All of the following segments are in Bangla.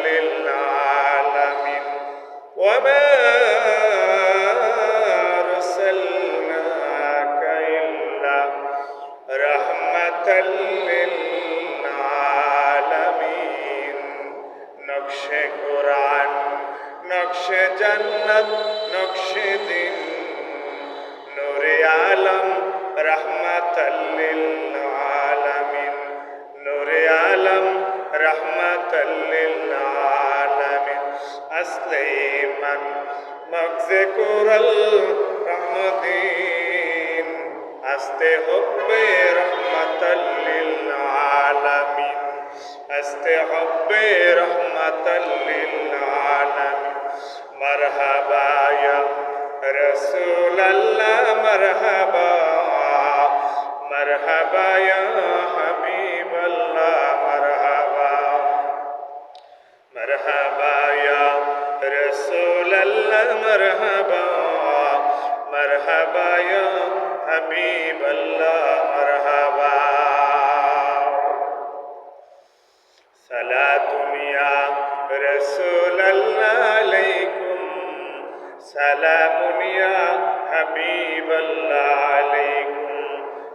للعالمين وما أرسلناك إلا رحمة للعالمين نقش قرآن نقش جنت نقش دين نور عالم رحمة للعالمين نور عالم رحمة للعالمين أسليمان مغز كورل رحمدين أستحب رحمة للعالمين أستحب رحمة للعالمين مرحبا يا رسول الله مرحبا مرحبا يا حبيب الله مرحبا مرحبا يا رسول الله مرحبا مرحبا يا حبيب الله مرحبا صلاة يا رسول الله عليكم سلام يا حبيب الله عليكم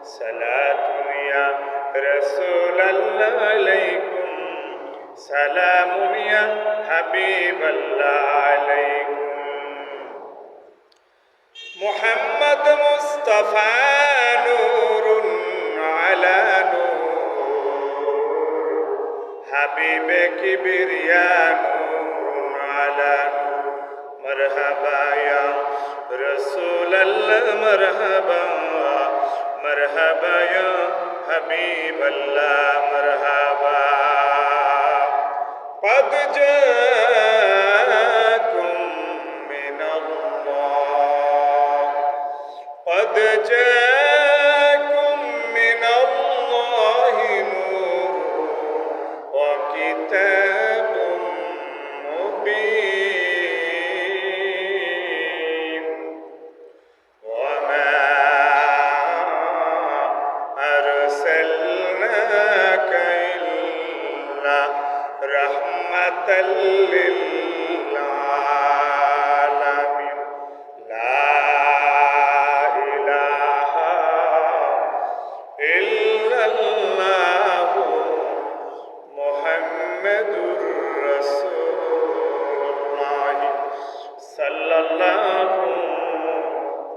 صلاة يا رسول الله عليكم سلام يا حبيب الله عليكم محمد مصطفى نور على نور حبيب كبرياء نور على نور مرحبا يا رسول الله مرحبا مرحبا يا حبيب الله مرحبا قد جاءكم من الله قد جاءكم من الله نور وكتاب مبين وما أرسلناك إلا رحمة للعالمين لا إله إلا الله محمد رسول الله صلى الله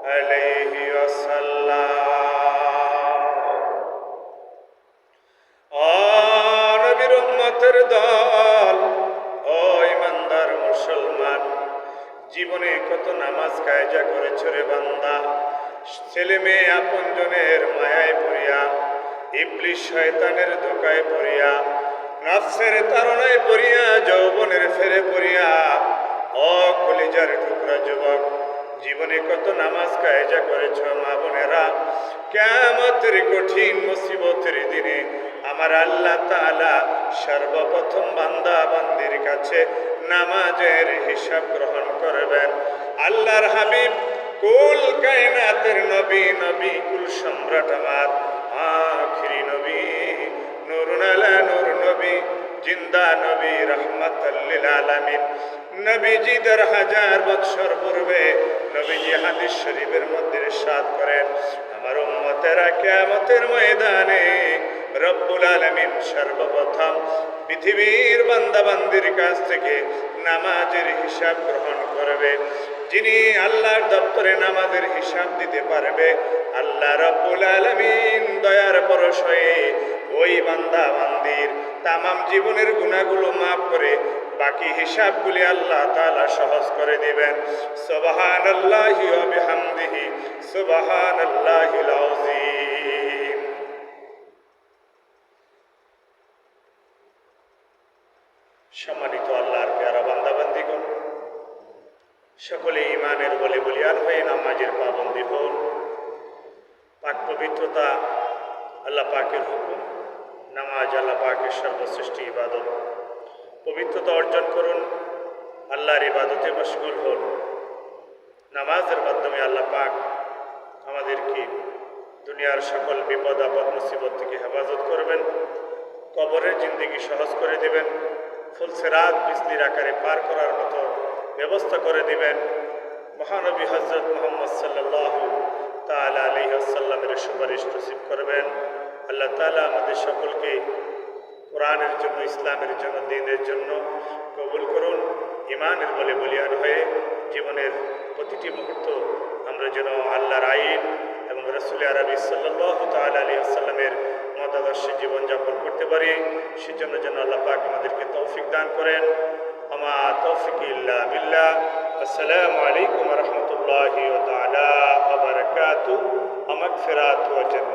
عليه وسلم নবীর উম্মতের দল ও ইমানদার মুসলমান জীবনে কত নামাজ কায়জা করেছ রে বান্দা ছেলে মেয়ে আপনজনের মায়ায় পড়িয়া ইবলিস শয়তানের ধোকায় পড়িয়া নফসের তাড়নায় পড়িয়া যৌবনের ফেরে পড়িয়া ও কলিজার টুকরা যুবক জীবনে কত নামাজ কায়জা করেছ মা বোনেরা কিয়ামতের কঠিন মুসিবতের দিনে আমার আল্লাহ তাআলা সর্বপ্রথম বান্দা বান্দির কাছে নামাজের হিসাব গ্রহণ করবেন আল্লাহর হাবিব কুল কায়নাতের নবী নবী কুল সম্রাট আমার আখিরি নবী নূরুন আলা নূর নবী জিন্দা নবী রাহমাতাল লিল আলামিন নবীজি ১০০০০ বৎসর পূর্বে নবীজি হাদিস শরীফের মধ্যে ইরশাদ করেন আমার উম্মতেরা কিয়ামতের ময়দানে রব্বুল আলামিন সর্বপ্রথম পৃথিবীর বান্দা বান্দির কাছ থেকে নামাজের হিসাব গ্রহণ করবে যিনি আল্লাহর দপ্তরে নামাজের হিসাব দিতে পারবে আল্লাহ রব্বুল আলামিন দয়ার পরশে ওই বান্দা বান্দির তামাম জীবনের গুনাহগুলো মাফ করে বাকি হিসাবগুলি আল্লাহ তাআলা সহজ করে দিবেন সুবহানাল্লাহি ওয়া বিহামদিহি সুবহানাল্লাহিল আযীম সম্মানিত আল্লাহর প্যারা বান্দা বান্দিগণ সকলে ঈমানের বলে বলিয়ান হয়ে নামাজের পাবন্দী হন পাক পবিত্রতা আল্লাহ পাকের হুকুম নামাজ আল্লাহ পাকের সর্বশ্রেষ্ঠ ইবাদত পবিত্রতা অর্জন করুন আল্লাহর ইবাদতে মশগুল হন নামাজের মাধ্যমে আল্লাহ পাক আমাদেরকে দুনিয়ার সকল বিপদ আপদ মুসিবত থেকে হেফাজত করবেন কবরের জিন্দেগি সহজ করে দেবেন ফুলসেরাত বিজলির আকারে পার করার মতো ব্যবস্থা করে দিবেন। মহানবী হযরত মুহাম্মদ সাল্লাল্লাহু তাআলা আলাইহি ওয়াসাল্লামের সুপারিশ নসিব করবেন। আল্লাহ তাআলা আমাদের সকলকে কোরআনের জন্য, ইসলামের জন্য, দ্বীনের জন্য কবুল করুন। ঈমানের বলে বলিয়ান হয়ে জীবনের প্রতিটি মুহূর্ত আমরা যেন আল্লাহর আইন এবং রাসূল আরবি সাল্লাল্লাহু তাআলা আলাইহি ওয়াসাল্লামের মতাদর্শে জীবনযাপন করতে পারি, সেজন্য যেন আল্লাহ পাক আমাদেরকে তৌফিক দান করেন। আমা তৌফিক ইল্লা বিল্লাহ। আসসালামু আলাইকুম ওয়া রাহমাতুল্লাহি ওয়া তাআলা ওয়া বারাকাতুহু। মাগফিরাত ওয়া জান্নাত।